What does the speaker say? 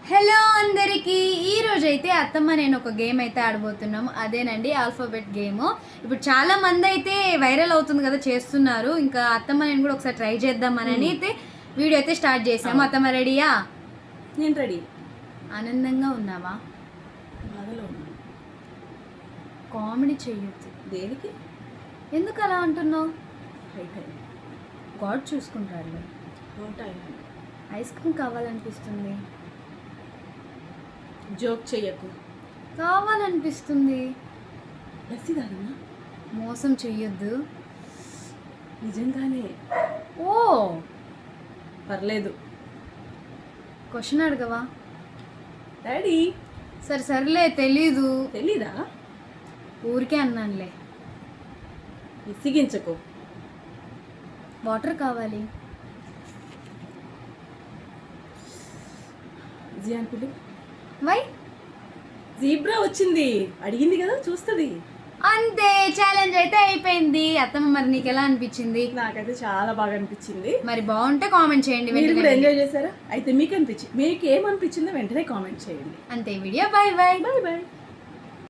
Hello అందరికీ ఈరోజైతే అత్తమ్మ నేను ఒక గేమ్ అయితే ఆడబోతున్నాము. అదేనండి ఆల్ఫాబెట్ గేమ్. ఇప్పుడు చాలా మంది అయితే వైరల్ అవుతుంది కదా, చేస్తున్నారు. ఇంకా అత్తమ్మ నేను కూడా ఒకసారి ట్రై చేద్దామని అయితే వీడియో అయితే స్టార్ట్ చేసాము. అత్తమ్మ రెడీయా? నేను రెడీ. ఆనందంగా ఉన్నావా? బాధలో ఉన్నా. కామెడీ చెయ్యొద్దు. దేనికి? ఎందుకు అలా అంటున్నావు? హైట్ అయ్యి గాడ్ చూసుకుంటారు. ఉంటాయి. Ice cream కావాలనిపిస్తుంది. జోక్ చెయ్యకు. కావాలనిపిస్తుంది. లస్సీ తాగనా? మోసం చెయ్యొద్దు. నిజంగానే. ఓ పర్లేదు. క్వశ్చన్ అడగవా? డాడీ. సర్లే తెలీదు. తెలీదా? ఊరికే అన్నానులే. విసిగించకు. వాటర్ కావాలి. జియాన్ పిలు. వై? జీబ్రా వచ్చింది. అడిగింది కదా, చూస్తుంది. అంతే, ఛాలెంజ్ అయితే అయిపోయింది. అత్తమ్మ మరి నీకు ఎలా అనిపించింది? నాకైతే చాలా బాగా అనిపించింది. మరి బాగుంటే కామెంట్ చేయండి. మీరు కూడా ఎంజాయ్ చేశారా? అయితే మీకు ఏమనిపించిందో వెంటనే కామెంట్ చేయండి. అంతే. Video bye bye. Bye bye.